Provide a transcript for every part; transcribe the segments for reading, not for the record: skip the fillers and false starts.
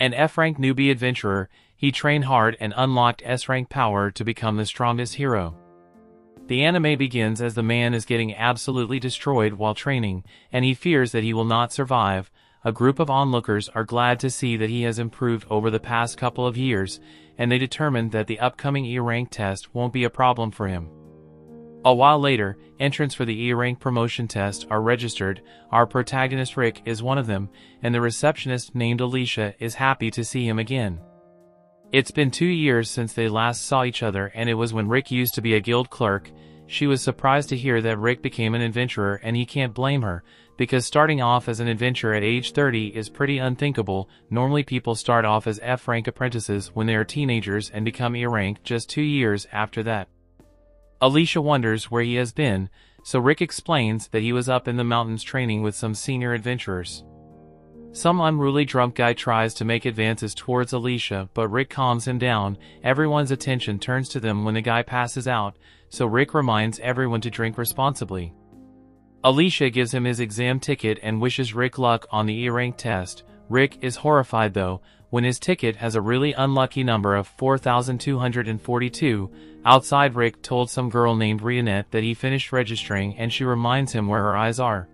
An F-rank newbie adventurer, he trained hard and unlocked S-rank power to become the strongest hero. The anime begins as the man is getting absolutely destroyed while training, and he fears that he will not survive. A group of onlookers are glad to see that he has improved over the past couple of years, and they determine that the upcoming E-rank test won't be a problem for him. A while later, entrants for the E-rank promotion test are registered. Our protagonist Rick is one of them, and the receptionist named Alicia is happy to see him again. It's been 2 years since they last saw each other, and it was when Rick used to be a guild clerk. She was surprised to hear that Rick became an adventurer, and he can't blame her, because starting off as an adventurer at age 30 is pretty unthinkable. Normally people start off as F-rank apprentices when they are teenagers and become E-rank just 2 years after that. Alicia wonders where he has been, so Rick explains that he was up in the mountains training with some senior adventurers. Some unruly drunk guy tries to make advances towards Alicia, but Rick calms him down. Everyone's attention turns to them when the guy passes out, so Rick reminds everyone to drink responsibly. Alicia gives him his exam ticket and wishes Rick luck on the E-rank test. Rick is horrified though, when his ticket has a really unlucky number of 4,242. Outside, Rick told some girl named Rionette that he finished registering, and she reminds him where her eyes are.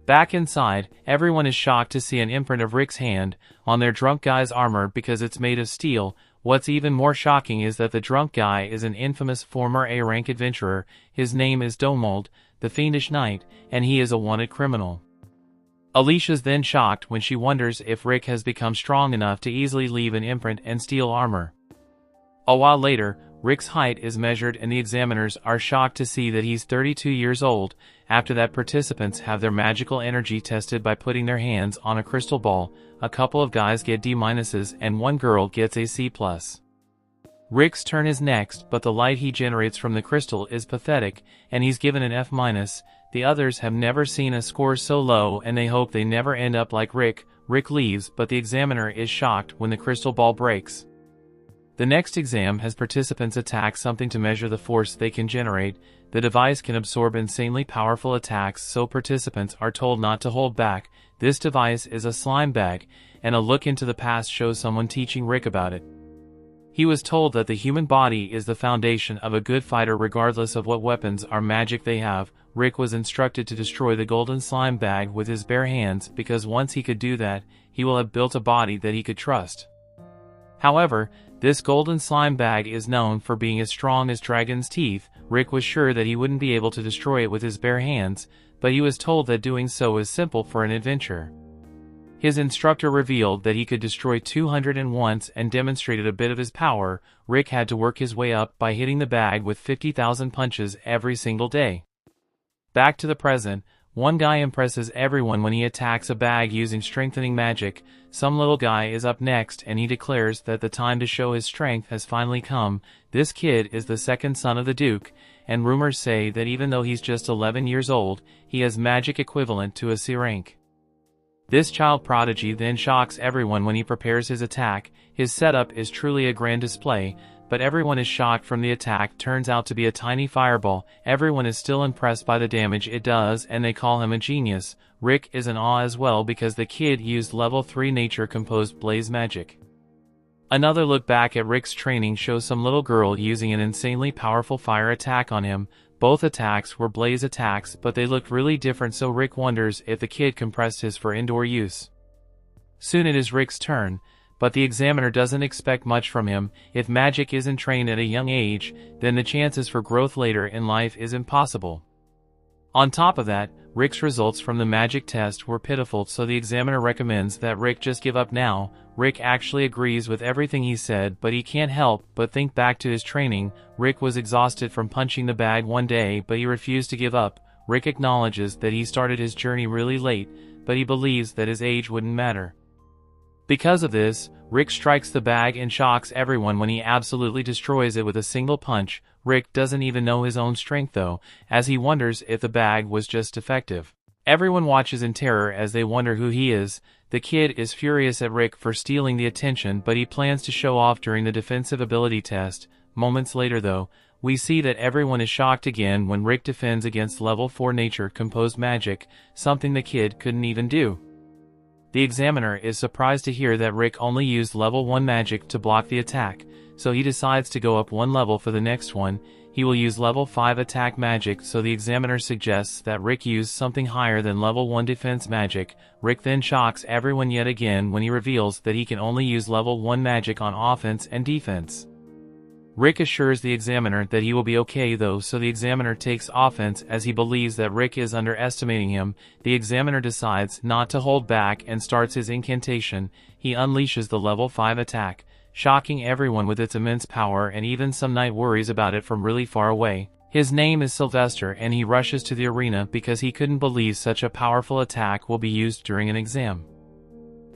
Back inside, everyone is shocked to see an imprint of Rick's hand on their drunk guy's armor because it's made of steel. What's even more shocking is that the drunk guy is an infamous former A-rank adventurer. His name is Domold, the Fiendish Knight, and he is a wanted criminal. Alicia's then shocked when she wonders if Rick has become strong enough to easily leave an imprint and steal armor. A while later, Rick's height is measured and the examiners are shocked to see that he's 32 years old. After that, participants have their magical energy tested by putting their hands on a crystal ball. A couple of guys get D- and one girl gets a C+. Rick's turn is next, but the light he generates from the crystal is pathetic, and he's given an F-. The others have never seen a score so low, and they hope they never end up like Rick. Rick leaves, but the examiner is shocked when the crystal ball breaks. The next exam has participants attack something to measure the force they can generate. The device can absorb insanely powerful attacks, so participants are told not to hold back. This device is a slime bag, and a look into the past shows someone teaching Rick about it. He was told that the human body is the foundation of a good fighter regardless of what weapons or magic they have. Rick was instructed to destroy the golden slime bag with his bare hands because once he could do that, he will have built a body that he could trust. However, this golden slime bag is known for being as strong as dragon's teeth. Rick was sure that he wouldn't be able to destroy it with his bare hands, but he was told that doing so is simple for an adventurer. His instructor revealed that he could destroy 201 and demonstrated a bit of his power. Rick had to work his way up by hitting the bag with 50,000 punches every single day. Back to the present, one guy impresses everyone when he attacks a bag using strengthening magic. Some little guy is up next and he declares that the time to show his strength has finally come. This kid is the second son of the Duke, and rumors say that even though he's just 11 years old, he has magic equivalent to a C rank. This child prodigy then shocks everyone when he prepares his attack. His setup is truly a grand display, but everyone is shocked from the attack turns out to be a tiny fireball. Everyone is still impressed by the damage it does and they call him a genius. Rick is in awe as well because the kid used level 3 nature composed blaze magic. Another look back at Rick's training shows some little girl using an insanely powerful fire attack on him. Both attacks were blaze attacks, but they looked really different, so Rick wonders if the kid compressed his for indoor use. Soon it is Rick's turn, but the examiner doesn't expect much from him. If magic isn't trained at a young age, then the chances for growth later in life is impossible. On top of that, Rick's results from the magic test were pitiful, so the examiner recommends that Rick just give up now. Rick actually agrees with everything he said, but he can't help but think back to his training. Rick was exhausted from punching the bag one day, but he refused to give up. Rick acknowledges that he started his journey really late, but he believes that his age wouldn't matter. Because of this, Rick strikes the bag and shocks everyone when he absolutely destroys it with a single punch. Rick doesn't even know his own strength though, as he wonders if the bag was just defective. Everyone watches in terror as they wonder who he is. The kid is furious at Rick for stealing the attention, but he plans to show off during the defensive ability test. Moments later though, we see that everyone is shocked again when Rick defends against level 4 nature composed magic, something the kid couldn't even do. The examiner is surprised to hear that Rick only used level 1 magic to block the attack, so he decides to go up one level for the next one. He will use level 5 attack magic, so the examiner suggests that Rick use something higher than level 1 defense magic. Rick then shocks everyone yet again when he reveals that he can only use level 1 magic on offense and defense. Rick assures the examiner that he will be okay though, so the examiner takes offense as he believes that Rick is underestimating him. The examiner decides not to hold back and starts his incantation. He unleashes the level 5 attack, shocking everyone with its immense power, and even some knight worries about it from really far away. His name is Sylvester, and he rushes to the arena because he couldn't believe such a powerful attack will be used during an exam.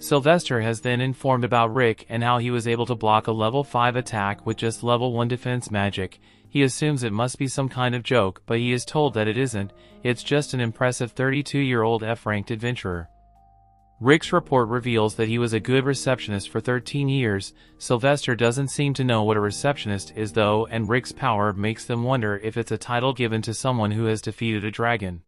Sylvester has then informed about Rick and how he was able to block a level 5 attack with just level 1 defense magic. He assumes it must be some kind of joke, but he is told that it isn't. It's just an impressive 32-year-old F-ranked adventurer. Rick's report reveals that he was a good receptionist for 13 years. Sylvester doesn't seem to know what a receptionist is though, and Rick's power makes them wonder if it's a title given to someone who has defeated a dragon.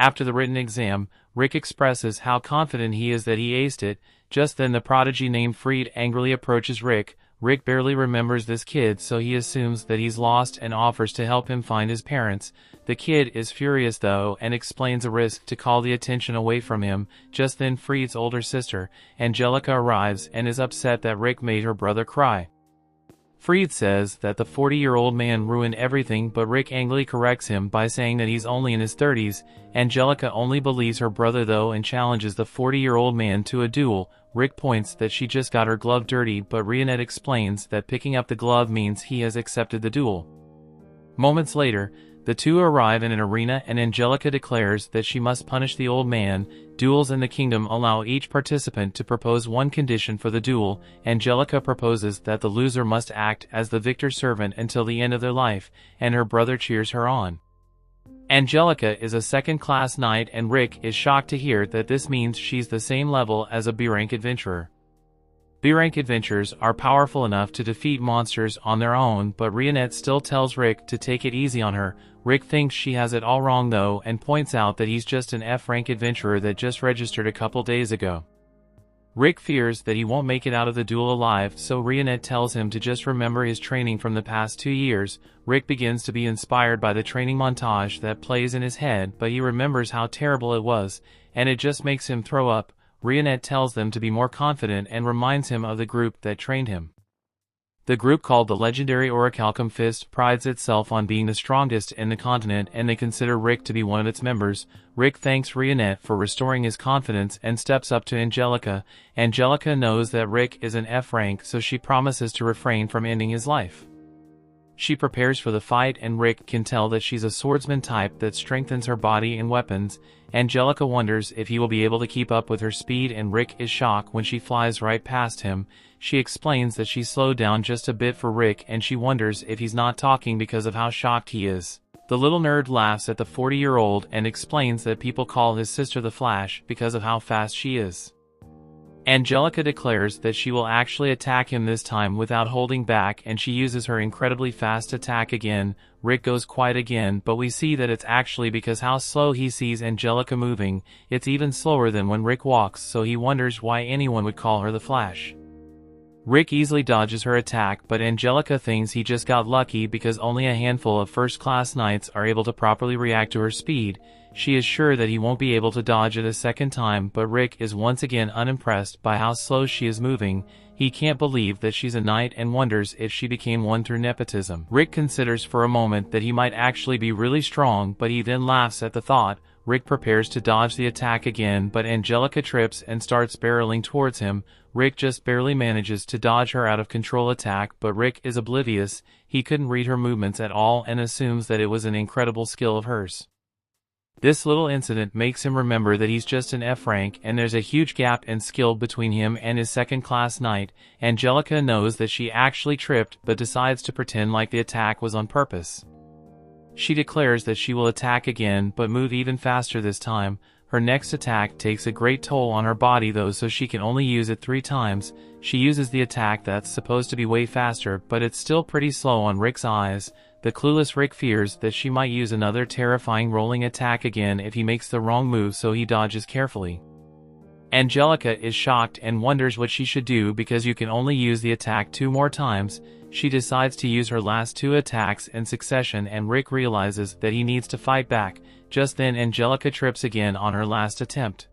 After the written exam, Rick expresses how confident he is that he aced it. Just then the prodigy named Freed angrily approaches Rick. Rick barely remembers this kid, so he assumes that he's lost and offers to help him find his parents. The kid is furious though and explains a risk to call the attention away from him. Just then Freed's older sister, Angelica, arrives and is upset that Rick made her brother cry. Freed says that the 40-year-old man ruined everything, but Rick angrily corrects him by saying that he's only in his 30s. Angelica only believes her brother though and challenges the 40-year-old man to a duel. Rick points that she just got her glove dirty, but Rionette explains that picking up the glove means he has accepted the duel. Moments later, the two arrive in an arena and Angelica declares that she must punish the old man. Duels in the kingdom allow each participant to propose one condition for the duel. Angelica proposes that the loser must act as the victor's servant until the end of their life, and her brother cheers her on. Angelica is a second-class knight, and Rick is shocked to hear that this means she's the same level as a B-rank adventurer. B-rank adventurers are powerful enough to defeat monsters on their own, but Rionette still tells Rick to take it easy on her. Rick thinks she has it all wrong though and points out that he's just an F-rank adventurer that just registered a couple days ago. Rick fears that he won't make it out of the duel alive, so Rionette tells him to just remember his training from the past 2 years. Rick begins to be inspired by the training montage that plays in his head, but he remembers how terrible it was, and it just makes him throw up. Rionette tells them to be more confident and reminds him of the group that trained him. The group, called the legendary Orihalcon Fist, prides itself on being the strongest in the continent, and they consider Rick to be one of its members. Rick thanks Rionette for restoring his confidence and steps up to Angelica. Angelica knows that Rick is an F rank, so she promises to refrain from ending his life. She prepares for the fight, and Rick can tell that she's a swordsman type that strengthens her body and weapons. Angelica wonders if he will be able to keep up with her speed, and Rick is shocked when she flies right past him. She explains that she slowed down just a bit for Rick, and she wonders if he's not talking because of how shocked he is. The little nerd laughs at the 40-year-old and explains that people call his sister the Flash because of how fast she is. Angelica declares that she will actually attack him this time without holding back, and she uses her incredibly fast attack again. Rick goes quiet again, but we see that it's actually because how slow he sees Angelica moving. It's even slower than when Rick walks, so he wonders why anyone would call her the Flash. Rick easily dodges her attack, but Angelica thinks he just got lucky because only a handful of first-class knights are able to properly react to her speed. She is sure that he won't be able to dodge it a second time, but Rick is once again unimpressed by how slow she is moving. He can't believe that she's a knight and wonders if she became one through nepotism. Rick considers for a moment that he might actually be really strong, but he then laughs at the thought. Rick prepares to dodge the attack again, but Angelica trips and starts barreling towards him. Rick just barely manages to dodge her out of control attack, but Rick is oblivious. He couldn't read her movements at all and assumes that it was an incredible skill of hers. This little incident makes him remember that he's just an F rank, and there's a huge gap in skill between him and his second-class knight. Angelica knows that she actually tripped, but decides to pretend like the attack was on purpose. She declares that she will attack again, but move even faster this time. Her next attack takes a great toll on her body though, so she can only use it 3 times. She uses the attack that's supposed to be way faster, but it's still pretty slow on Rick's eyes. The clueless Rick fears that she might use another terrifying rolling attack again if he makes the wrong move, so he dodges carefully. Angelica is shocked and wonders what she should do because you can only use the attack 2 more times. She decides to use her last 2 attacks in succession and Rick realizes that he needs to fight back. Just then Angelica trips again on her last attempt.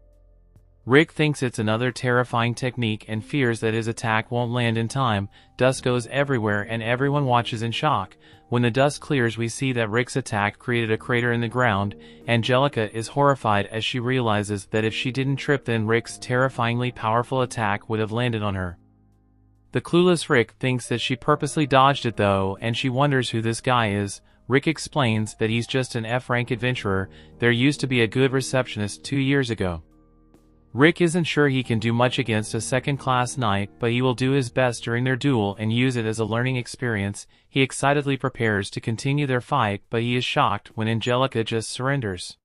Rick thinks it's another terrifying technique and fears that his attack won't land in time. Dust goes everywhere and everyone watches in shock. When the dust clears, we see that Rick's attack created a crater in the ground. Angelica is horrified as she realizes that if she didn't trip, then Rick's terrifyingly powerful attack would have landed on her. The clueless Rick thinks that she purposely dodged it though, and she wonders who this guy is. Rick explains that he's just an F-rank adventurer. There used to be a good receptionist 2 years ago. Rick isn't sure he can do much against a second-class knight, but he will do his best during their duel and use it as a learning experience. He excitedly prepares to continue their fight, but he is shocked when Angelica just surrenders.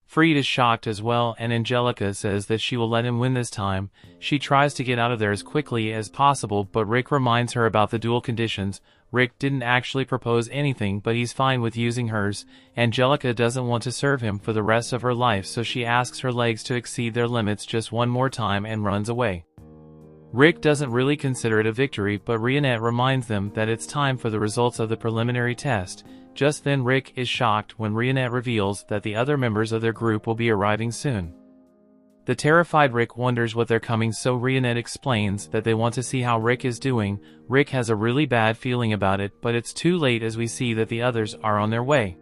Freed is shocked as well, and Angelica says that she will let him win this time. She tries to get out of there as quickly as possible, but Rick reminds her about the duel conditions. Rick didn't actually propose anything, but he's fine with using hers. Angelica doesn't want to serve him for the rest of her life, so she asks her legs to exceed their limits just one more time and runs away. Rick doesn't really consider it a victory, but Rionette reminds them that it's time for the results of the preliminary test. Just then Rick is shocked when Rionette reveals that the other members of their group will be arriving soon. The terrified Rick wonders what they're coming, so Rionette explains that they want to see how Rick is doing. Rick has a really bad feeling about it, but it's too late as we see that the others are on their way.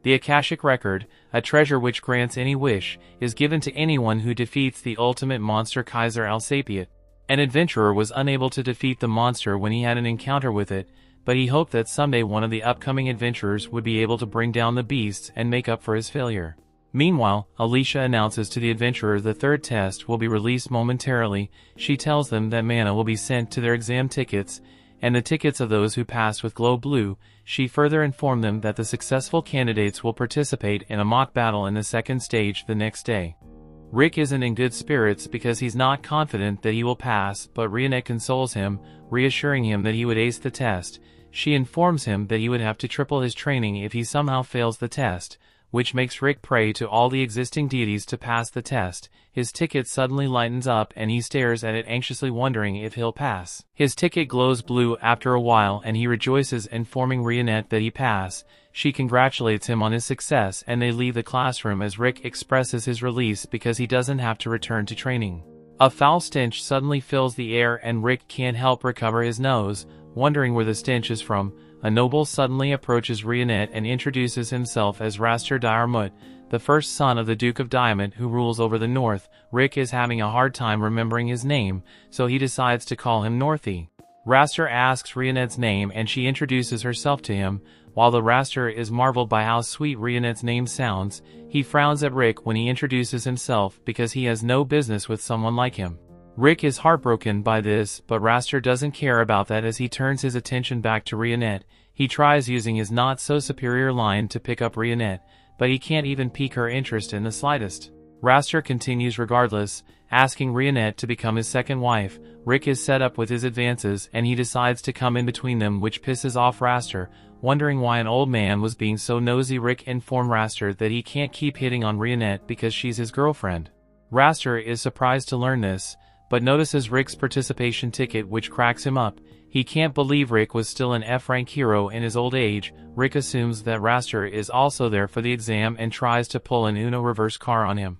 The Akashic Record, a treasure which grants any wish, is given to anyone who defeats the ultimate monster Kaiser Alsapiet. An adventurer was unable to defeat the monster when he had an encounter with it, but he hoped that someday one of the upcoming adventurers would be able to bring down the beasts and make up for his failure. Meanwhile, Alicia announces to the adventurer the third test will be released momentarily. She tells them that mana will be sent to their exam tickets, and the tickets of those who pass with glow blue. She further informed them that the successful candidates will participate in a mock battle in the second stage the next day. Rick isn't in good spirits because he's not confident that he will pass, but Rionette consoles him, reassuring him that he would ace the test. She informs him that he would have to triple his training if he somehow fails the test, which makes Rick pray to all the existing deities to pass the test. His ticket suddenly lightens up and he stares at it anxiously wondering if he'll pass. His ticket glows blue after a while and he rejoices, informing Rionette that he passed. She congratulates him on his success and they leave the classroom as Rick expresses his release because he doesn't have to return to training. A foul stench suddenly fills the air and Rick can't help recover his nose, wondering where the stench is from. A noble suddenly approaches Rionette and introduces himself as Raster Diarmut, the first son of the Duke of Diamond who rules over the north. Rick is having a hard time remembering his name, so he decides to call him Northy. Raster asks Rionette's name and she introduces herself to him. While the Raster is marveled by how sweet Rionette's name sounds, he frowns at Rick when he introduces himself because he has no business with someone like him. Rick is heartbroken by this, but Raster doesn't care about that as he turns his attention back to Rionette. He tries using his not-so-superior line to pick up Rionette, but he can't even pique her interest in the slightest. Raster continues regardless, asking Rionette to become his second wife. Rick is set up with his advances and he decides to come in between them, which pisses off Raster. Wondering why an old man was being so nosy, Rick informed Raster that he can't keep hitting on Rionette because she's his girlfriend. Raster is surprised to learn this, but notices Rick's participation ticket, which cracks him up. He can't believe Rick was still an F-rank hero in his old age. Rick assumes that Raster is also there for the exam and tries to pull an Uno reverse car on him.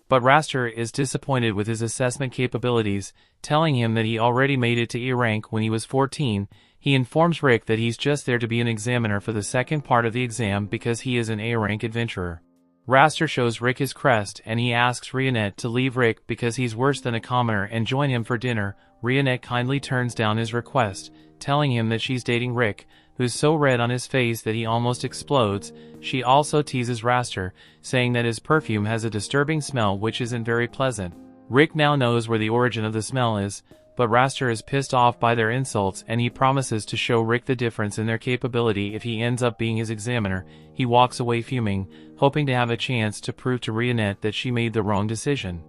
But Raster is disappointed with his assessment capabilities, telling him that he already made it to E rank when he was 14. He informs Rick that he's just there to be an examiner for the second part of the exam because he is an A rank adventurer. Raster shows Rick his crest and he asks Rionette to leave Rick because he's worse than a commoner and join him for dinner. Rionette kindly turns down his request, telling him that she's dating Rick, who's so red on his face that he almost explodes. She also teases Raster, saying that his perfume has a disturbing smell which isn't very pleasant. Rick now knows where the origin of the smell is, but Raster is pissed off by their insults and he promises to show Rick the difference in their capability if he ends up being his examiner. He walks away fuming, hoping to have a chance to prove to Rionette that she made the wrong decision.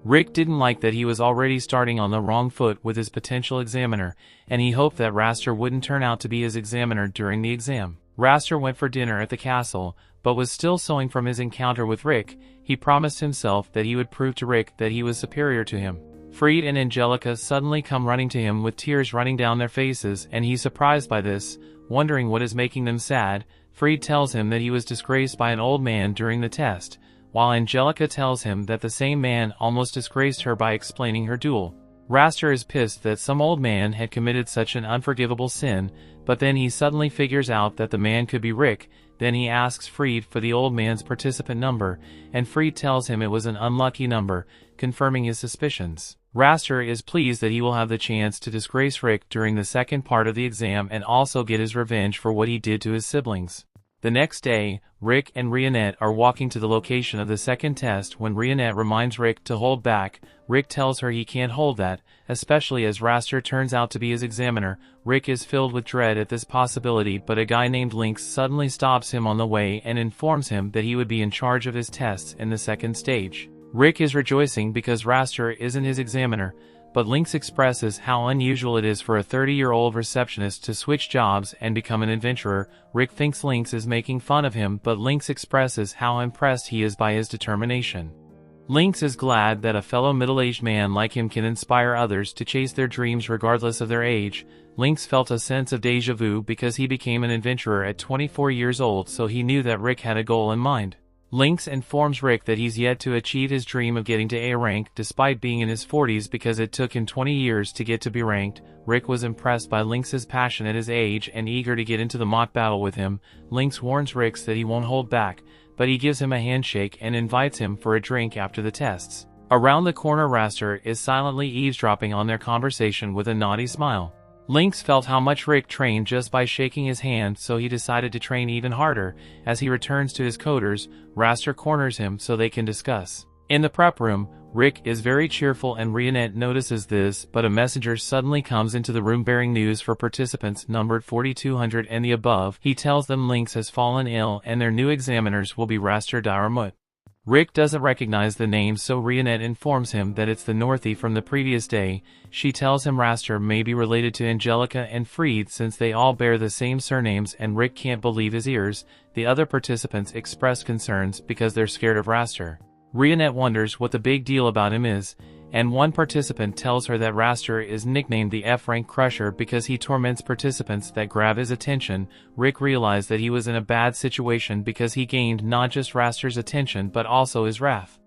Rick didn't like that he was already starting on the wrong foot with his potential examiner, and he hoped that Raster wouldn't turn out to be his examiner during the exam. Raster went for dinner at the castle, but was still sewing from his encounter with Rick. He promised himself that he would prove to Rick that he was superior to him. Fried and Angelica suddenly come running to him with tears running down their faces, and he's surprised by this, wondering what is making them sad. Fried tells him that he was disgraced by an old man during the test, while Angelica tells him that the same man almost disgraced her by explaining her duel. Raster is pissed that some old man had committed such an unforgivable sin, but then he suddenly figures out that the man could be Rick. Then he asks Fried for the old man's participant number, and Fried tells him it was an unlucky number, confirming his suspicions. Raster is pleased that he will have the chance to disgrace Rick during the second part of the exam and also get his revenge for what he did to his siblings. The next day, Rick and Rionette are walking to the location of the second test when Rionette reminds Rick to hold back. Rick tells her he can't hold that, especially as Raster turns out to be his examiner. Rick is filled with dread at this possibility, but a guy named Lynx suddenly stops him on the way and informs him that he would be in charge of his tests in the second stage. Rick is rejoicing because Raster isn't his examiner, but Lynx expresses how unusual it is for a 30-year-old receptionist to switch jobs and become an adventurer. Rick thinks Lynx is making fun of him, but Lynx expresses how impressed he is by his determination. Lynx is glad that a fellow middle-aged man like him can inspire others to chase their dreams regardless of their age. Lynx felt a sense of déjà vu because he became an adventurer at 24 years old, so he knew that Rick had a goal in mind. Lynx informs Rick that he's yet to achieve his dream of getting to A rank despite being in his 40s because it took him 20 years to get to B ranked. Rick was impressed by Lynx's passion at his age and eager to get into the mock battle with him. Lynx warns Rick that he won't hold back, but he gives him a handshake and invites him for a drink after the tests. Around the corner, Raster is silently eavesdropping on their conversation with a naughty smile. Lynx felt how much Rick trained just by shaking his hand, so he decided to train even harder. As he returns to his coders, Raster corners him so they can discuss. In the prep room, Rick is very cheerful and Rionette notices this, but a messenger suddenly comes into the room bearing news for participants numbered 4200 and the above. He tells them Lynx has fallen ill and their new examiners will be Raster Diarmut. Rick doesn't recognize the name, so Rionette informs him that it's the Northie from the previous day. She tells him Raster may be related to Angelica and Fried since they all bear the same surnames, and Rick can't believe his ears. The other participants express concerns because they're scared of Raster. Rionette wonders what the big deal about him is, and one participant tells her that Raster is nicknamed the F-Rank Crusher because he torments participants that grab his attention. Rick realized that he was in a bad situation because he gained not just Raster's attention but also his wrath.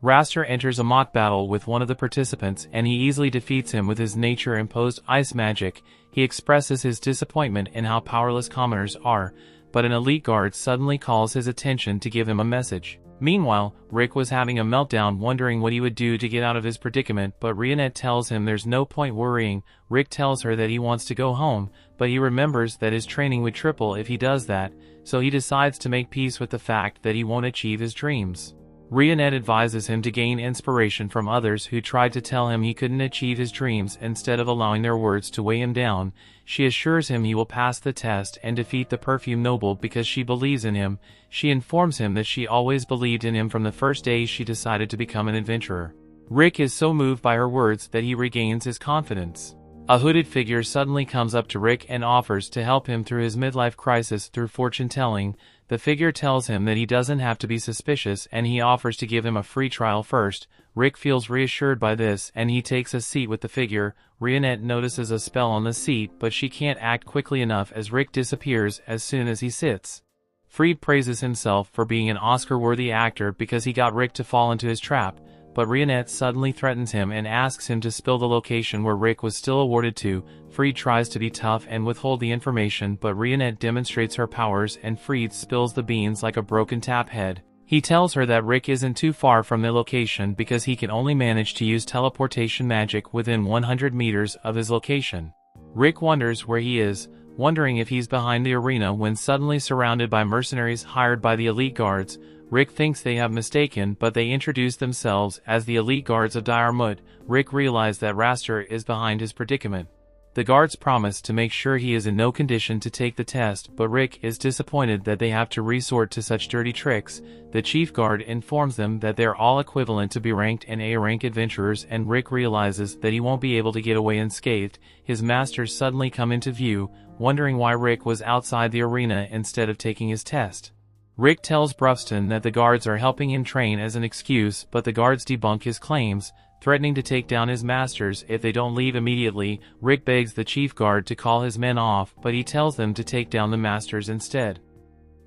Raster enters a mock battle with one of the participants and he easily defeats him with his nature-imposed ice magic. He expresses his disappointment in how powerless commoners are, but an elite guard suddenly calls his attention to give him a message. Meanwhile, Rick was having a meltdown wondering what he would do to get out of his predicament, but Rionette tells him there's no point worrying. Rick tells her that he wants to go home, but he remembers that his training would triple if he does that, so he decides to make peace with the fact that he won't achieve his dreams. Rionette advises him to gain inspiration from others who tried to tell him he couldn't achieve his dreams instead of allowing their words to weigh him down. She assures him he will pass the test and defeat the perfume noble because she believes in him. She informs him that she always believed in him from the first day she decided to become an adventurer. Rick is so moved by her words that he regains his confidence. A hooded figure suddenly comes up to Rick and offers to help him through his midlife crisis through fortune-telling. The figure tells him that he doesn't have to be suspicious and he offers to give him a free trial first. Rick feels reassured by this and he takes a seat with the figure. Rionette notices a spell on the seat, but she can't act quickly enough as Rick disappears as soon as he sits. Fried praises himself for being an Oscar-worthy actor because he got Rick to fall into his trap, but Rionette suddenly threatens him and asks him to spill the location where Rick was still awarded to. Fried tries to be tough and withhold the information, but Rionette demonstrates her powers and Fried spills the beans like a broken tap head. He tells her that Rick isn't too far from the location because he can only manage to use teleportation magic within 100 meters of his location. Rick wonders where he is, wondering if he's behind the arena when suddenly surrounded by mercenaries hired by the elite guards. Rick thinks they have mistaken, but they introduce themselves as the elite guards of Diarmut. Rick realizes that Raster is behind his predicament. The guards promise to make sure he is in no condition to take the test, but Rick is disappointed that they have to resort to such dirty tricks. The chief guard informs them that they're all equivalent to B-ranked and A-rank adventurers, and Rick realizes that he won't be able to get away unscathed. His masters suddenly come into view, wondering why Rick was outside the arena instead of taking his test. Rick tells Brufston that the guards are helping him train as an excuse, but the guards debunk his claims, threatening to take down his masters if they don't leave immediately. Rick begs the chief guard to call his men off, but he tells them to take down the masters instead.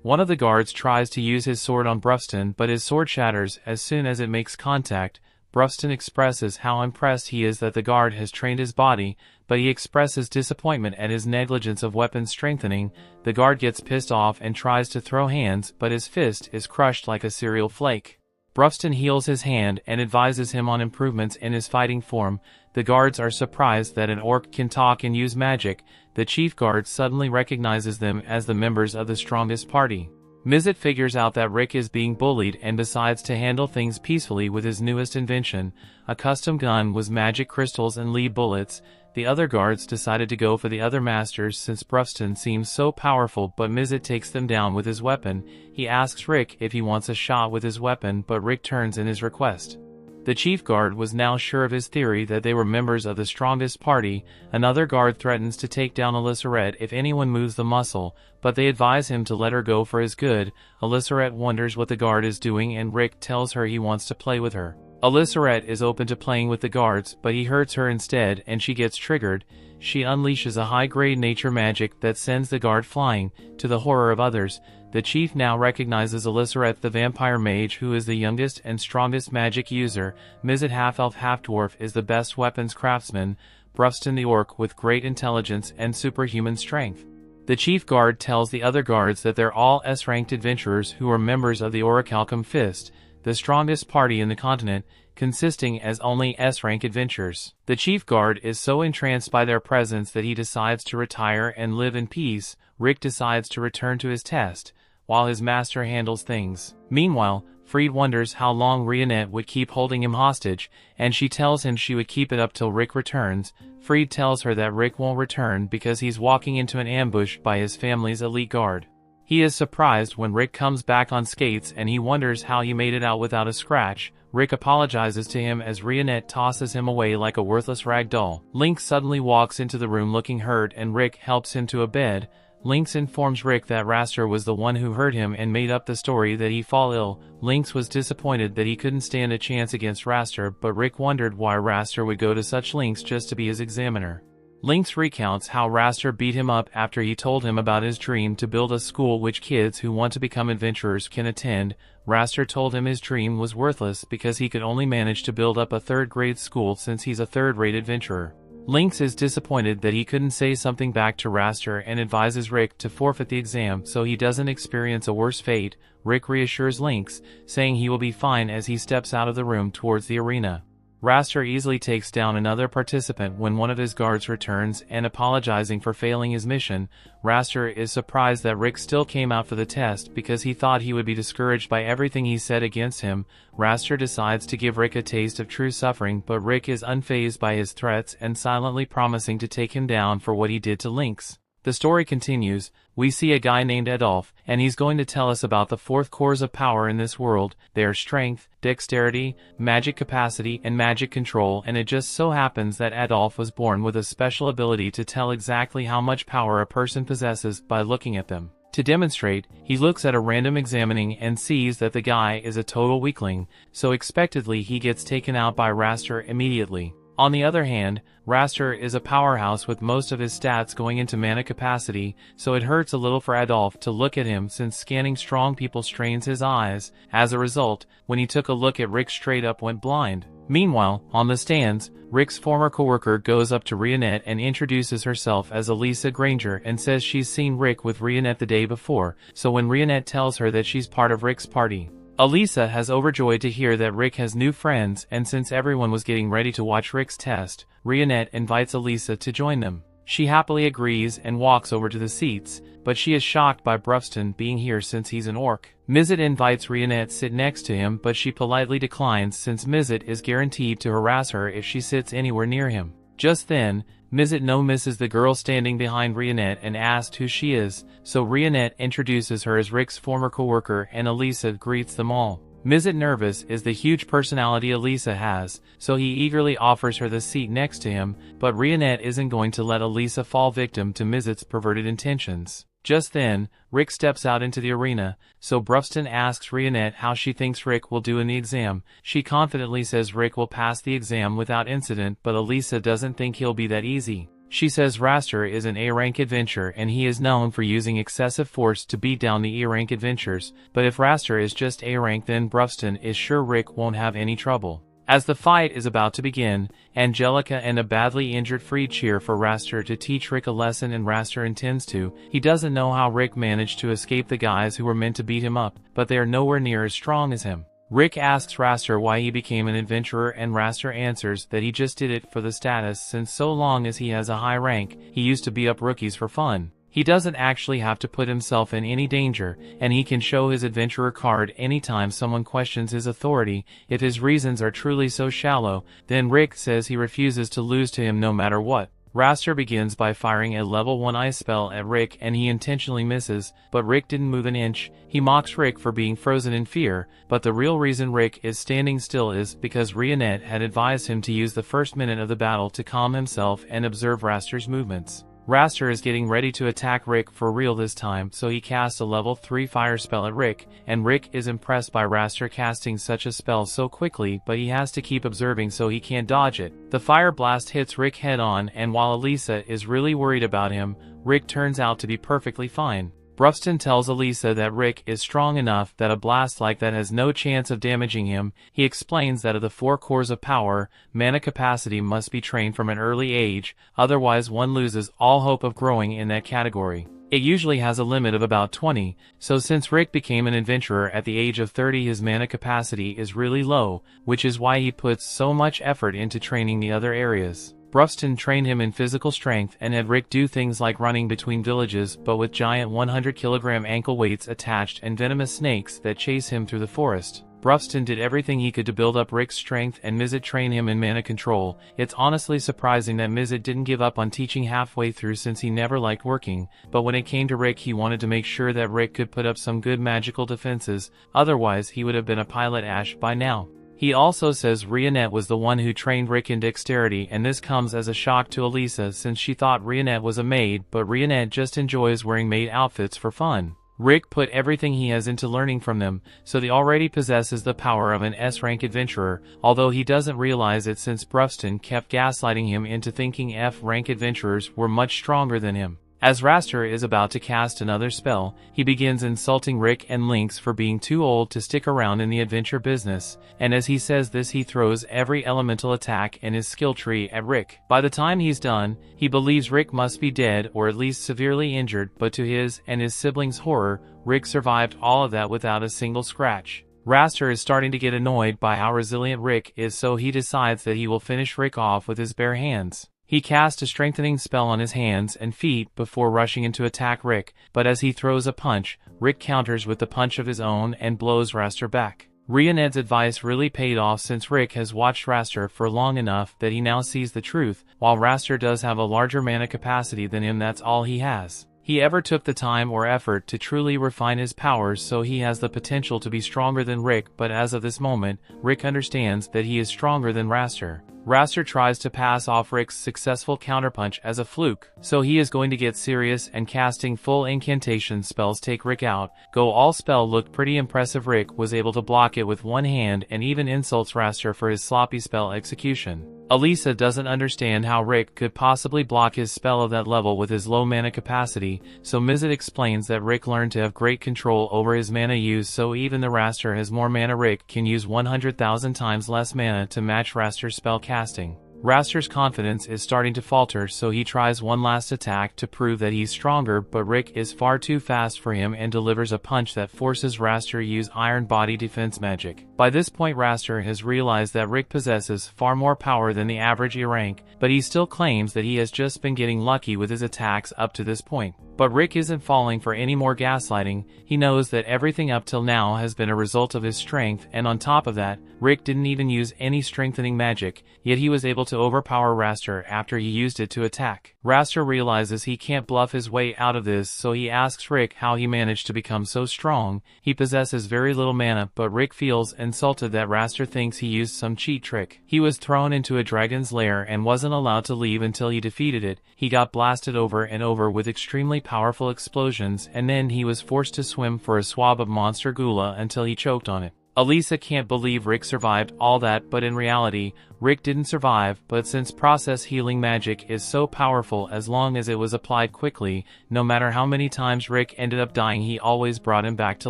One of the guards tries to use his sword on Brufston, but his sword shatters as soon as it makes contact. Brufston expresses how impressed he is that the guard has trained his body, but he expresses disappointment at his negligence of weapon strengthening. The guard gets pissed off and tries to throw hands, but his fist is crushed like a cereal flake. Brufston heals his hand and advises him on improvements in his fighting form. The guards are surprised that an orc can talk and use magic. The chief guard suddenly recognizes them as the members of the strongest party. Mizet figures out that Rick is being bullied and decides to handle things peacefully with his newest invention, a custom gun with magic crystals and lead bullets. The other guards decided to go for the other masters since Brufston seems so powerful, but Mizet takes them down with his weapon. He asks Rick if he wants a shot with his weapon, but Rick turns in his request. The chief guard was now sure of his theory that they were members of the strongest party. Another guard threatens to take down Elissaret if anyone moves the muscle, but they advise him to let her go for his good. Elissaret wonders what the guard is doing, and Rick tells her he wants to play with her. Elissaret is open to playing with the guards, but he hurts her instead and she gets triggered. She unleashes a high-grade nature magic that sends the guard flying, to the horror of others. The chief now recognizes Elissaret the vampire mage, who is the youngest and strongest magic user. Mizet half-elf half-dwarf is the best weapons craftsman. Brufston the orc with great intelligence and superhuman strength. The chief guard tells the other guards that they're all S-ranked adventurers who are members of the Orihalcon Fist, the strongest party in the continent, consisting as only S-rank adventurers. The chief guard is so entranced by their presence that he decides to retire and live in peace. Rick decides to return to his test, while his master handles things. Meanwhile, Fried wonders how long Rionette would keep holding him hostage, and she tells him she would keep it up till Rick returns. Fried tells her that Rick won't return because he's walking into an ambush by his family's elite guard. He is surprised when Rick comes back on skates and he wonders how he made it out without a scratch. Rick apologizes to him as Rionette tosses him away like a worthless rag doll. Lynx suddenly walks into the room looking hurt and Rick helps him to a bed. Lynx informs Rick that Raster was the one who hurt him and made up the story that he fall ill. Lynx was disappointed that he couldn't stand a chance against Raster, but Rick wondered why Raster would go to such lengths just to be his examiner. Lynx recounts how Raster beat him up after he told him about his dream to build a school which kids who want to become adventurers can attend. Raster told him his dream was worthless because he could only manage to build up a third-grade school since he's a third-rate adventurer. Lynx is disappointed that he couldn't say something back to Raster and advises Rick to forfeit the exam so he doesn't experience a worse fate. Rick reassures Lynx, saying he will be fine as he steps out of the room towards the arena. Raster easily takes down another participant when one of his guards returns and apologizing for failing his mission. Raster is surprised that Rick still came out for the test because he thought he would be discouraged by everything he said against him. Raster decides to give Rick a taste of true suffering, but Rick is unfazed by his threats and silently promising to take him down for what he did to Lynx. The story continues. We see a guy named Adolf, and he's going to tell us about the 4 cores of power in this world. They are strength, dexterity, magic capacity, and magic control, and it just so happens that Adolf was born with a special ability to tell exactly how much power a person possesses by looking at them. To demonstrate, he looks at a random examining and sees that the guy is a total weakling, so expectedly he gets taken out by Raster immediately. On the other hand, Raster is a powerhouse with most of his stats going into mana capacity, so it hurts a little for Adolf to look at him since scanning strong people strains his eyes. As a result, when he took a look at Rick, straight up went blind. Meanwhile, on the stands, Rick's former coworker goes up to Rionette and introduces herself as Elisa Granger and says she's seen Rick with Rionette the day before, so when Rionette tells her that she's part of Rick's party, Elisa has overjoyed to hear that Rick has new friends, and since everyone was getting ready to watch Rick's test, Rionette invites Elisa to join them. She happily agrees and walks over to the seats, but she is shocked by Brufston being here since he's an orc. Mizet invites Rionette to sit next to him, but she politely declines since Mizet is guaranteed to harass her if she sits anywhere near him. Just then, Mizet misses the girl standing behind Rionette and asks who she is, so Rionette introduces her as Rick's former coworker and Elisa greets them all. Mizet nervous is the huge personality Elisa has, so he eagerly offers her the seat next to him, but Rionette isn't going to let Elisa fall victim to Mizet's perverted intentions. Just then, Rick steps out into the arena, so Brufston asks Rionette how she thinks Rick will do in the exam. She confidently says Rick will pass the exam without incident, but Elisa doesn't think he'll be that easy. She says Raster is an A-rank adventurer and he is known for using excessive force to beat down the E-rank adventurers, but if Raster is just A-rank then Brufston is sure Rick won't have any trouble. As the fight is about to begin, Angelica and a badly injured Free cheer for Raster to teach Rick a lesson, and Raster intends to. He doesn't know how Rick managed to escape the guys who were meant to beat him up, but they are nowhere near as strong as him. Rick asks Raster why he became an adventurer, and Raster answers that he just did it for the status, since so long as he has a high rank, he used to beat up rookies for fun. He doesn't actually have to put himself in any danger, and he can show his adventurer card anytime someone questions his authority. If his reasons are truly so shallow, then Rick says he refuses to lose to him no matter what. Raster begins by firing a level 1 ice spell at Rick and he intentionally misses, but Rick didn't move an inch. He mocks Rick for being frozen in fear, but the real reason Rick is standing still is because Rionette had advised him to use the first minute of the battle to calm himself and observe Raster's movements. Raster is getting ready to attack Rick for real this time, so he casts a level 3 fire spell at Rick, and Rick is impressed by Raster casting such a spell so quickly, but he has to keep observing so he can't dodge it. The fire blast hits Rick head on, and while Elisa is really worried about him, Rick turns out to be perfectly fine. Brufston tells Elisa that Rick is strong enough that a blast like that has no chance of damaging him. He explains that of the 4 cores of power, mana capacity must be trained from an early age, otherwise one loses all hope of growing in that category. It usually has a limit of about 20, so since Rick became an adventurer at the age of 30 his mana capacity is really low, which is why he puts so much effort into training the other areas. Brufston trained him in physical strength and had Rick do things like running between villages but with giant 100-kilogram ankle weights attached and venomous snakes that chase him through the forest. Brufston did everything he could to build up Rick's strength and Mizet trained him in mana control. It's honestly surprising that Mizet didn't give up on teaching halfway through since he never liked working, but when it came to Rick he wanted to make sure that Rick could put up some good magical defenses, otherwise he would have been a pilot ash by now. He also says Rionette was the one who trained Rick in dexterity, and this comes as a shock to Elisa since she thought Rionette was a maid, but Rionette just enjoys wearing maid outfits for fun. Rick put everything he has into learning from them, so he already possesses the power of an S-rank adventurer, although he doesn't realize it since Brufston kept gaslighting him into thinking F-rank adventurers were much stronger than him. As Raster is about to cast another spell, he begins insulting Rick and Lynx for being too old to stick around in the adventure business, and as he says this he throws every elemental attack in his skill tree at Rick. By the time he's done, he believes Rick must be dead or at least severely injured, but to his and his siblings' horror, Rick survived all of that without a single scratch. Raster is starting to get annoyed by how resilient Rick is, so he decides that he will finish Rick off with his bare hands. He casts a strengthening spell on his hands and feet before rushing in to attack Rick, but as he throws a punch, Rick counters with the punch of his own and blows Raster back. Rionette's advice really paid off since Rick has watched Raster for long enough that he now sees the truth. While Raster does have a larger mana capacity than him, that's all he has. He ever took the time or effort to truly refine his powers, so he has the potential to be stronger than Rick, but as of this moment, Rick understands that he is stronger than Raster. Raster tries to pass off Rick's successful counterpunch as a fluke, so he is going to get serious and casting full incantation spells take Rick out. Go all spell looked pretty impressive. Rick was able to block it with one hand and even insults Raster for his sloppy spell execution. Elisa doesn't understand how Rick could possibly block his spell of that level with his low mana capacity, so Mizet explains that Rick learned to have great control over his mana use, so even the Raster has more mana. Rick can use 100,000 times less mana to match Raster's spell casting. Raster's confidence is starting to falter, so he tries one last attack to prove that he's stronger, but Rick is far too fast for him and delivers a punch that forces Raster to use Iron Body defense magic. By this point Raster has realized that Rick possesses far more power than the average E rank, but he still claims that he has just been getting lucky with his attacks up to this point. But Rick isn't falling for any more gaslighting. He knows that everything up till now has been a result of his strength, and on top of that, Rick didn't even use any strengthening magic, yet he was able to overpower Raster after he used it to attack. Raster realizes he can't bluff his way out of this, so he asks Rick how he managed to become so strong. He possesses very little mana, but Rick feels insulted that Raster thinks he used some cheat trick. He was thrown into a dragon's lair and wasn't allowed to leave until he defeated it. He got blasted over and over with extremely powerful explosions, and then he was forced to swim for a swab of monster gula until he choked on it. Elisa can't believe Rick survived all that, but in reality, Rick didn't survive, but since process healing magic is so powerful, as long as it was applied quickly, no matter how many times Rick ended up dying, he always brought him back to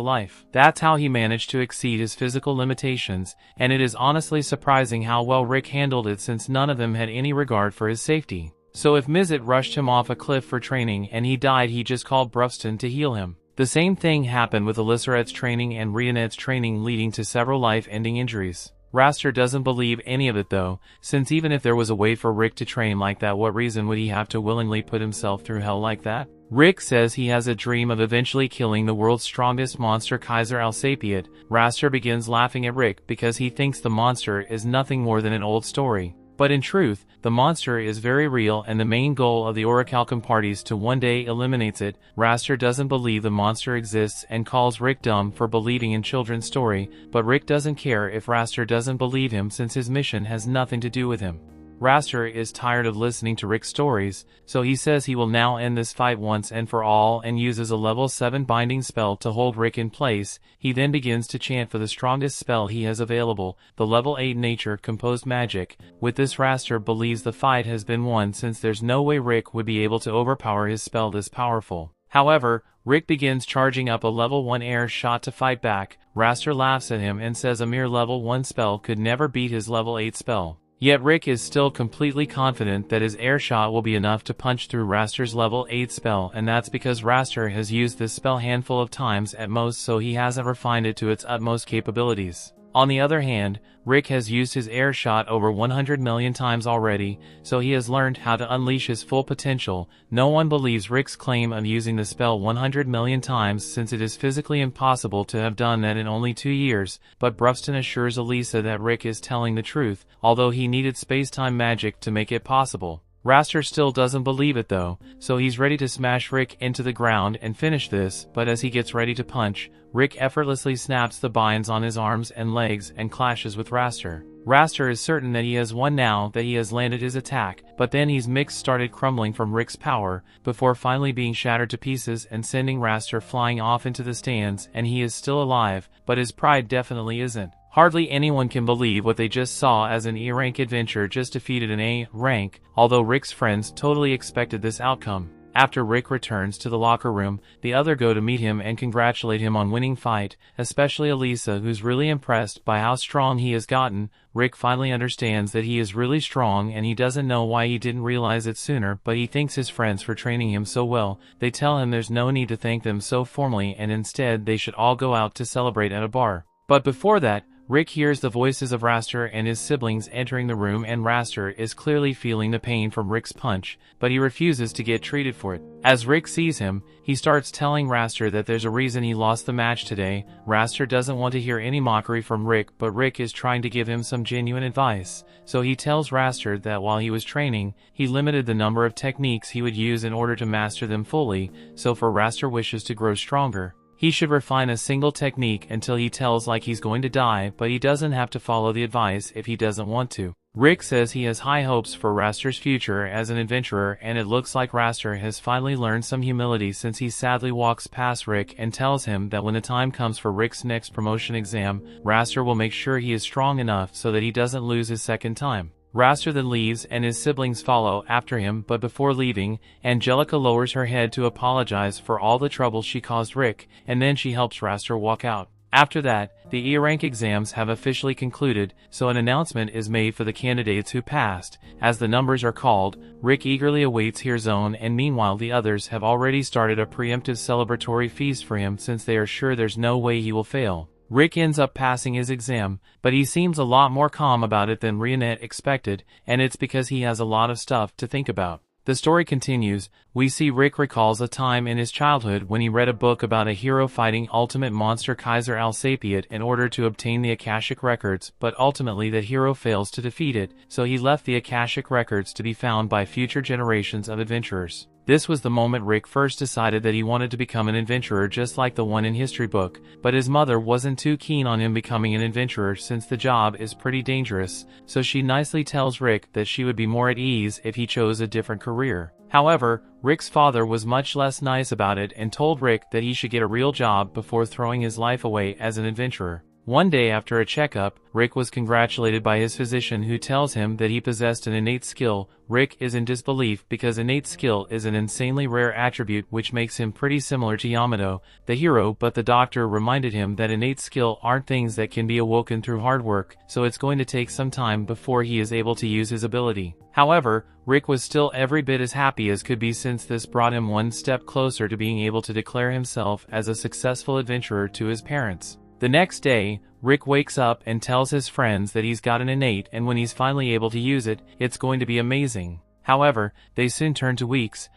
life. That's how he managed to exceed his physical limitations, and it is honestly surprising how well Rick handled it, since none of them had any regard for his safety. So if Mizet rushed him off a cliff for training and he died, he just called Brufston to heal him. The same thing happened with Elissaret's training and Rionet's training, leading to several life-ending injuries. Raster doesn't believe any of it though, since even if there was a way for Rick to train like that, what reason would he have to willingly put himself through hell like that? Rick says he has a dream of eventually killing the world's strongest monster, Kaiser Alsapiet. Raster begins laughing at Rick because he thinks the monster is nothing more than an old story. But in truth, the monster is very real, and the main goal of the Orihalcon parties to one day eliminates it. Raster doesn't believe the monster exists and calls Rick dumb for believing in children's story, but Rick doesn't care if Raster doesn't believe him, since his mission has nothing to do with him. Raster is tired of listening to Rick's stories, so he says he will now end this fight once and for all and uses a level 7 binding spell to hold Rick in place. He then begins to chant for the strongest spell he has available, the level 8 nature composed magic. With this, Raster believes the fight has been won, since there's no way Rick would be able to overpower his spell this powerful. However, Rick begins charging up a level 1 air shot to fight back. Raster laughs at him and says a mere level 1 spell could never beat his level 8 spell. Yet Rick is still completely confident that his air shot will be enough to punch through Raster's level 8 spell, and that's because Raster has used this spell handful of times at most, so he hasn't refined it to its utmost capabilities. On the other hand, Rick has used his air shot over 100 million times already, so he has learned how to unleash his full potential. No one believes Rick's claim of using the spell 100 million times, since it is physically impossible to have done that in only 2 years, but Brufston assures Elisa that Rick is telling the truth, although he needed space-time magic to make it possible. Raster still doesn't believe it though, so he's ready to smash Rick into the ground and finish this, but as he gets ready to punch, Rick effortlessly snaps the binds on his arms and legs and clashes with Raster. Raster is certain that he has won now that he has landed his attack, but then his mix started crumbling from Rick's power, before finally being shattered to pieces and sending Raster flying off into the stands, and he is still alive, but his pride definitely isn't. Hardly anyone can believe what they just saw, as an E-rank adventure just defeated an A rank, although Rick's friends totally expected this outcome. After Rick returns to the locker room, the other go to meet him and congratulate him on winning fight, especially Elisa, who's really impressed by how strong he has gotten. Rick finally understands that he is really strong, and he doesn't know why he didn't realize it sooner, but he thanks his friends for training him so well. They tell him there's no need to thank them so formally, and instead they should all go out to celebrate at a bar. But before that, Rick hears the voices of Raster and his siblings entering the room, and Raster is clearly feeling the pain from Rick's punch, but he refuses to get treated for it. As Rick sees him, he starts telling Raster that there's a reason he lost the match today. Raster doesn't want to hear any mockery from Rick, but Rick is trying to give him some genuine advice, so he tells Raster that while he was training, he limited the number of techniques he would use in order to master them fully, so for Raster wishes to grow stronger, he should refine a single technique until he tells like he's going to die, but he doesn't have to follow the advice if he doesn't want to. Rick says he has high hopes for Raster's future as an adventurer, and it looks like Raster has finally learned some humility, since he sadly walks past Rick and tells him that when the time comes for Rick's next promotion exam, Raster will make sure he is strong enough so that he doesn't lose his second time. Raster then leaves and his siblings follow after him, but before leaving, Angelica lowers her head to apologize for all the trouble she caused Rick, and then she helps Raster walk out. After that, the E-rank exams have officially concluded, so an announcement is made for the candidates who passed. As the numbers are called, Rick eagerly awaits Hear Zone, and meanwhile the others have already started a preemptive celebratory feast for him, since they are sure there's no way he will fail. Rick ends up passing his exam, but he seems a lot more calm about it than Rionet expected, and it's because he has a lot of stuff to think about. The story continues. We see Rick recalls a time in his childhood when he read a book about a hero fighting ultimate monster Kaiser Alsapiet in order to obtain the Akashic Records, but ultimately that hero fails to defeat it, so he left the Akashic Records to be found by future generations of adventurers. This was the moment Rick first decided that he wanted to become an adventurer just like the one in history book, but his mother wasn't too keen on him becoming an adventurer since the job is pretty dangerous, so she nicely tells Rick that she would be more at ease if he chose a different career. However, Rick's father was much less nice about it and told Rick that he should get a real job before throwing his life away as an adventurer. One day after a checkup, Rick was congratulated by his physician who tells him that he possessed an innate skill. Rick is in disbelief because innate skill is an insanely rare attribute which makes him pretty similar to Yamato, the hero, but the doctor reminded him that innate skill aren't things that can be awoken through hard work, so it's going to take some time before he is able to use his ability. However, Rick was still every bit as happy as could be since this brought him one step closer to being able to declare himself as a successful adventurer to his parents. The next day, Rick wakes up and tells his friends that he's got an innate and when he's finally able to use it, it's going to be amazing. However, they soon turn to weeks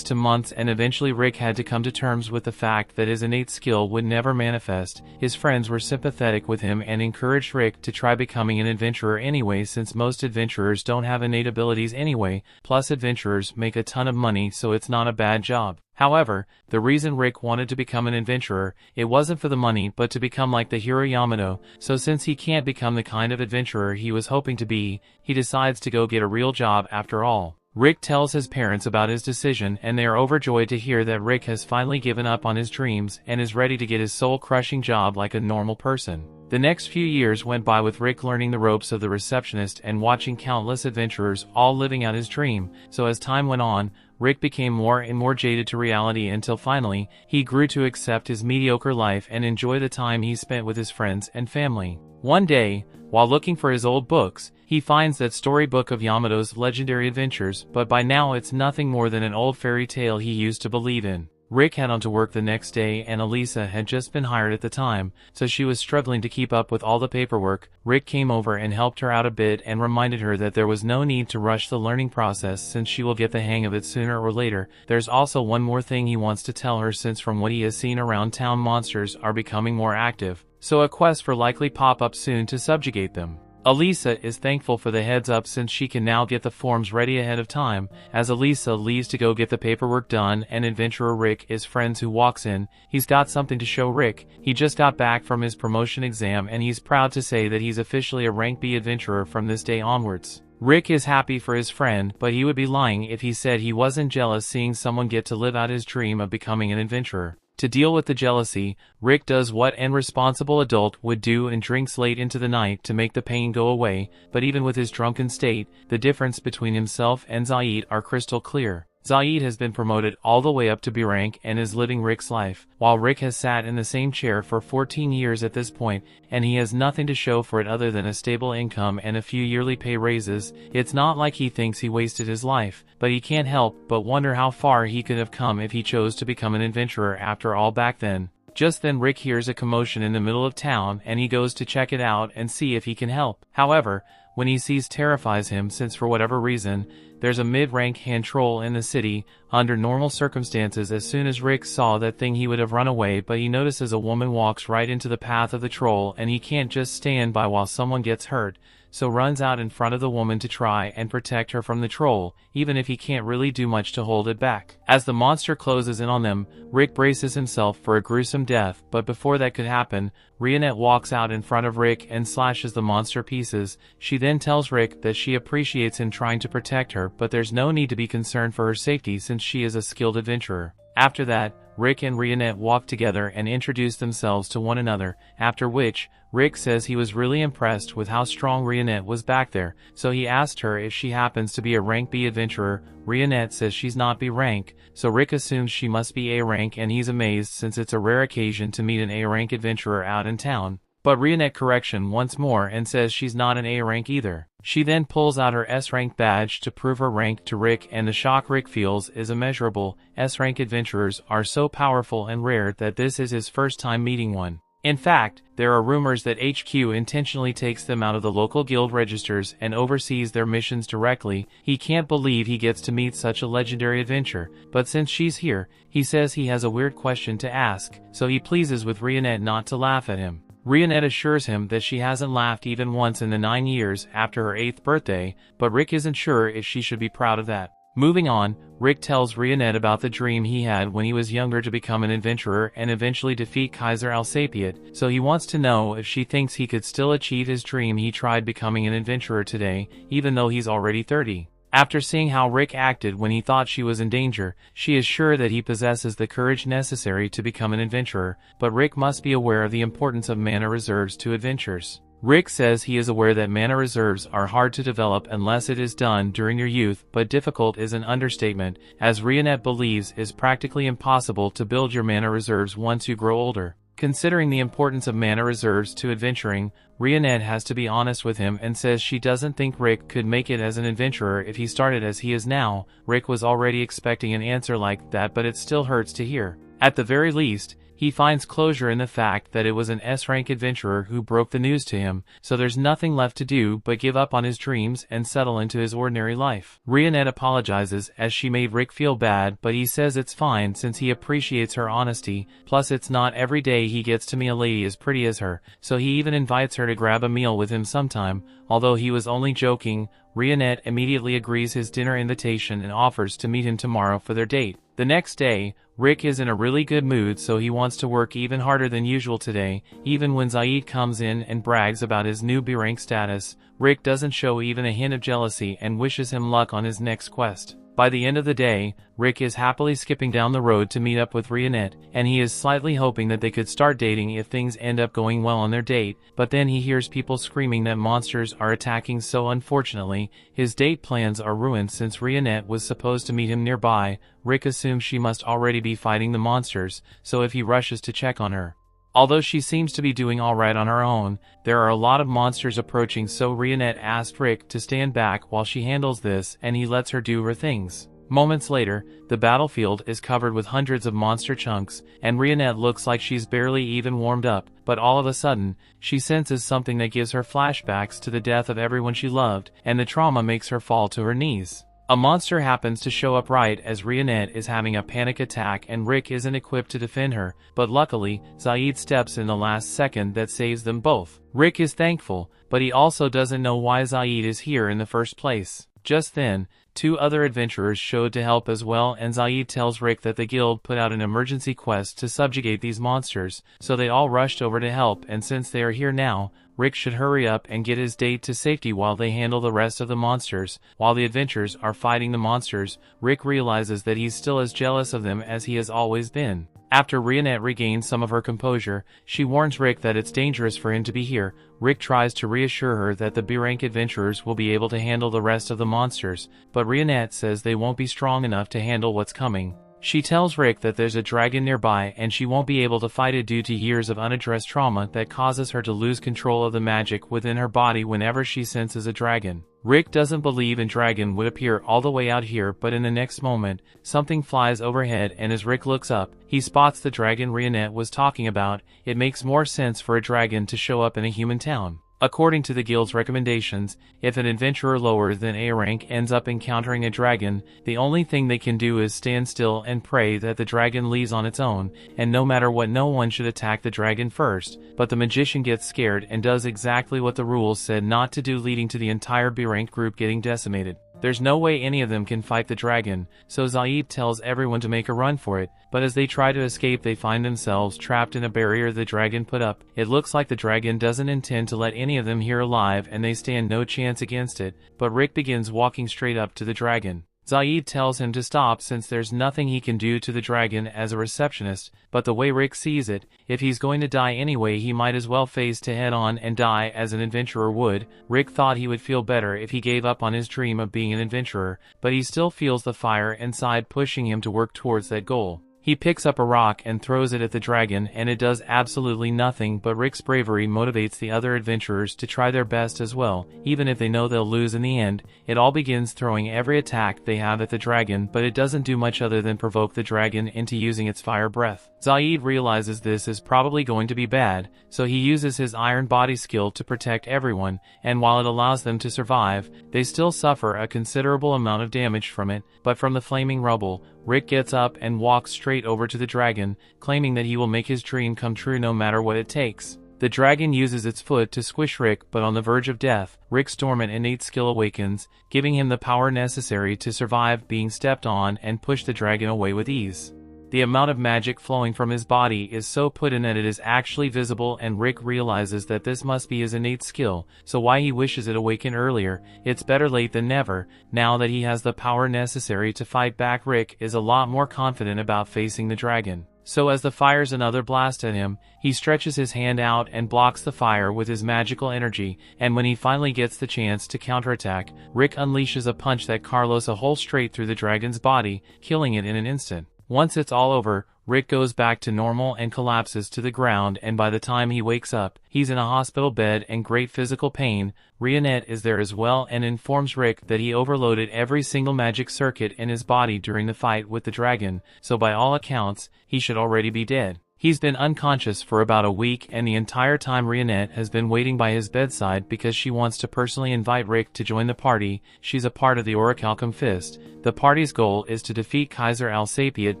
to months, and eventually Rick had to come to terms with the fact that his innate skill would never manifest. His friends were sympathetic with him and encouraged Rick to try becoming an adventurer anyway since most adventurers don't have innate abilities anyway, plus adventurers make a ton of money so it's not a bad job. However, the reason Rick wanted to become an adventurer, it wasn't for the money but to become like the hero Yamato, so since he can't become the kind of adventurer he was hoping to be, he decides to go get a real job after all. Rick tells his parents about his decision and they are overjoyed to hear that Rick has finally given up on his dreams and is ready to get his soul-crushing job like a normal person. The next few years went by with Rick learning the ropes of the receptionist and watching countless adventurers all living out his dream, so as time went on, Rick became more and more jaded to reality until finally, he grew to accept his mediocre life and enjoy the time he spent with his friends and family. One day, while looking for his old books, he finds that storybook of Yamato's legendary adventures, but by now it's nothing more than an old fairy tale he used to believe in. Rick had on to work the next day and Elisa had just been hired at the time, so she was struggling to keep up with all the paperwork. Rick came over and helped her out a bit and reminded her that there was no need to rush the learning process since she will get the hang of it sooner or later. There's also one more thing he wants to tell her since from what he has seen around town monsters are becoming more active, so a quest for likely pop up soon to subjugate them. Elisa is thankful for the heads up since she can now get the forms ready ahead of time. As Elisa leaves to go get the paperwork done and adventurer Rick is friends who walks in, he's got something to show Rick. He just got back from his promotion exam and he's proud to say that he's officially a rank B adventurer from this day onwards. Rick is happy for his friend, but he would be lying if he said he wasn't jealous seeing someone get to live out his dream of becoming an adventurer. To deal with the jealousy, Rick does what any responsible adult would do and drinks late into the night to make the pain go away, but even with his drunken state, the difference between himself and Zaid are crystal clear. Zaid has been promoted all the way up to B rank and is living Rick's life, while Rick has sat in the same chair for 14 years at this point, and he has nothing to show for it other than a stable income and a few yearly pay raises. It's not like he thinks he wasted his life, but he can't help but wonder how far he could have come if he chose to become an adventurer after all back then. Just then Rick hears a commotion in the middle of town and he goes to check it out and see if he can help. However, when he sees terrifies him since for whatever reason, there's a mid-rank hand troll in the city. Under normal circumstances as soon as Rick saw that thing he would have run away, but he notices a woman walks right into the path of the troll and he can't just stand by while someone gets hurt, so runs out in front of the woman to try and protect her from the troll, even if he can't really do much to hold it back. As the monster closes in on them, Rick braces himself for a gruesome death, but before that could happen, Rionette walks out in front of Rick and slashes the monster pieces. She then tells Rick that she appreciates him trying to protect her, but there's no need to be concerned for her safety since she is a skilled adventurer. After that, Rick and Rionette walk together and introduce themselves to one another, after which, Rick says he was really impressed with how strong Rionette was back there, so he asked her if she happens to be a rank B adventurer. Rionette says she's not B rank, so Rick assumes she must be A rank and he's amazed since it's a rare occasion to meet an A rank adventurer out in town. But Rionette correction once more and says she's not an A rank either. She then pulls out her S rank badge to prove her rank to Rick, and the shock Rick feels is immeasurable. S rank adventurers are so powerful and rare that this is his first time meeting one. In fact, there are rumors that HQ intentionally takes them out of the local guild registers and oversees their missions directly. He can't believe he gets to meet such a legendary adventure, but since she's here, he says he has a weird question to ask, so he pleases with Rionette not to laugh at him. Rionette assures him that she hasn't laughed even once in the 9 years after her 8th birthday, but Rick isn't sure if she should be proud of that. Moving on, Rick tells Rionette about the dream he had when he was younger to become an adventurer and eventually defeat Kaiser Alsapiet, so he wants to know if she thinks he could still achieve his dream. He tried becoming an adventurer today, even though he's already 30. After seeing how Rick acted when he thought she was in danger, she is sure that he possesses the courage necessary to become an adventurer, but Rick must be aware of the importance of mana reserves to adventures. Rick says he is aware that mana reserves are hard to develop unless it is done during your youth, but difficult is an understatement, as Rionette believes is practically impossible to build your mana reserves once you grow older. Considering the importance of mana reserves to adventuring, Rionette has to be honest with him and says she doesn't think Rick could make it as an adventurer if he started as he is now. Rick was already expecting an answer like that, but it still hurts to hear. At the very least, he finds closure in the fact that it was an S-rank adventurer who broke the news to him, so there's nothing left to do but give up on his dreams and settle into his ordinary life. Rionette apologizes as she made Rick feel bad, but he says it's fine since he appreciates her honesty, plus it's not every day he gets to meet a lady as pretty as her, so he even invites her to grab a meal with him sometime. Although he was only joking, Rionette immediately agrees his dinner invitation and offers to meet him tomorrow for their date. The next day, Rick is in a really good mood, so he wants to work even harder than usual today. Even when Zaid comes in and brags about his new B rank status, Rick doesn't show even a hint of jealousy and wishes him luck on his next quest. By the end of the day, Rick is happily skipping down the road to meet up with Rionette, and he is slightly hoping that they could start dating if things end up going well on their date, but then he hears people screaming that monsters are attacking, so unfortunately, his date plans are ruined. Since Rionette was supposed to meet him nearby, Rick assumes she must already be fighting the monsters, so if he rushes to check on her. Although she seems to be doing alright on her own, there are a lot of monsters approaching, so Rionette asks Rick to stand back while she handles this, and he lets her do her things. Moments later, the battlefield is covered with hundreds of monster chunks, and Rionette looks like she's barely even warmed up, but all of a sudden, she senses something that gives her flashbacks to the death of everyone she loved, and the trauma makes her fall to her knees. A monster happens to show up right as Rionette is having a panic attack and Rick isn't equipped to defend her, but luckily, Zaid steps in the last second that saves them both. Rick is thankful, but he also doesn't know why Zaid is here in the first place. Just then, 2 other adventurers showed to help as well, and Zaid tells Rick that the guild put out an emergency quest to subjugate these monsters, so they all rushed over to help, and since they are here now, Rick should hurry up and get his date to safety while they handle the rest of the monsters. While the adventurers are fighting the monsters, Rick realizes that he's still as jealous of them as he has always been. After Rionette regains some of her composure, she warns Rick that it's dangerous for him to be here. Rick tries to reassure her that the B-rank adventurers will be able to handle the rest of the monsters, but Rionette says they won't be strong enough to handle what's coming. She tells Rick that there's a dragon nearby and she won't be able to fight it due to years of unaddressed trauma that causes her to lose control of the magic within her body whenever she senses a dragon. Rick doesn't believe a dragon would appear all the way out here, but in the next moment, something flies overhead, and as Rick looks up, he spots the dragon Rionette was talking about. It makes more sense for a dragon to show up in a human town. According to the guild's recommendations, if an adventurer lower than A rank ends up encountering a dragon, the only thing they can do is stand still and pray that the dragon leaves on its own, and no matter what, no one should attack the dragon first. But the magician gets scared and does exactly what the rules said not to do, leading to the entire B-rank group getting decimated. There's no way any of them can fight the dragon, so Zaid tells everyone to make a run for it, but as they try to escape they find themselves trapped in a barrier the dragon put up. It looks like the dragon doesn't intend to let any of them here alive and they stand no chance against it, but Rick begins walking straight up to the dragon. Zaid tells him to stop since there's nothing he can do to the dragon as a receptionist, but the way Rick sees it, if he's going to die anyway he might as well face to head on and die as an adventurer would. Rick thought he would feel better if he gave up on his dream of being an adventurer, but he still feels the fire inside pushing him to work towards that goal. He picks up a rock and throws it at the dragon, and it does absolutely nothing, but Rick's bravery motivates the other adventurers to try their best as well, even if they know they'll lose in the end. It all begins throwing every attack they have at the dragon, but it doesn't do much other than provoke the dragon into using its fire breath. Zaid realizes this is probably going to be bad, so he uses his iron body skill to protect everyone, and while it allows them to survive, they still suffer a considerable amount of damage from it. But from the flaming rubble, Rick gets up and walks straight over to the dragon, claiming that he will make his dream come true no matter what it takes. The dragon uses its foot to squish Rick, but on the verge of death, Rick's dormant innate skill awakens, giving him the power necessary to survive being stepped on and push the dragon away with ease. The amount of magic flowing from his body is so potent that it is actually visible, and Rick realizes that this must be his innate skill, so why he wishes it awakened earlier. It's better late than never. Now that he has the power necessary to fight back, Rick is a lot more confident about facing the dragon. So as the fires another blast at him, he stretches his hand out and blocks the fire with his magical energy, and when he finally gets the chance to counterattack, Rick unleashes a punch that carlos a hole straight through the dragon's body, killing it in an instant. Once it's all over, Rick goes back to normal and collapses to the ground, and by the time he wakes up, he's in a hospital bed in great physical pain. Rionette is there as well and informs Rick that he overloaded every single magic circuit in his body during the fight with the dragon, so by all accounts, he should already be dead. He's been unconscious for about a week, and the entire time Rionette has been waiting by his bedside because she wants to personally invite Rick to join the party. She's a part of the Orihalcon Fist. The party's goal is to defeat Kaiser Alsapiet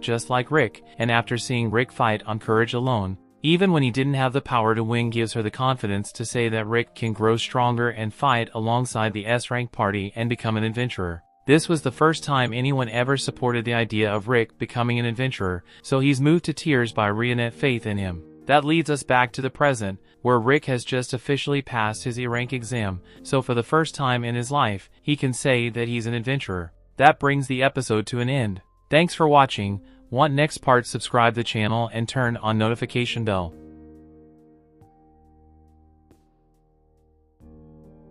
just like Rick, and after seeing Rick fight on courage alone, even when he didn't have the power to win, gives her the confidence to say that Rick can grow stronger and fight alongside the S-rank party and become an adventurer. This was the first time anyone ever supported the idea of Rick becoming an adventurer, so he's moved to tears by Rionette's faith in him. That leads us back to the present, where Rick has just officially passed his E-rank exam, so for the first time in his life, he can say that he's an adventurer. That brings the episode to an end. Thanks for watching. Want next part? Subscribe the channel and turn on notification bell.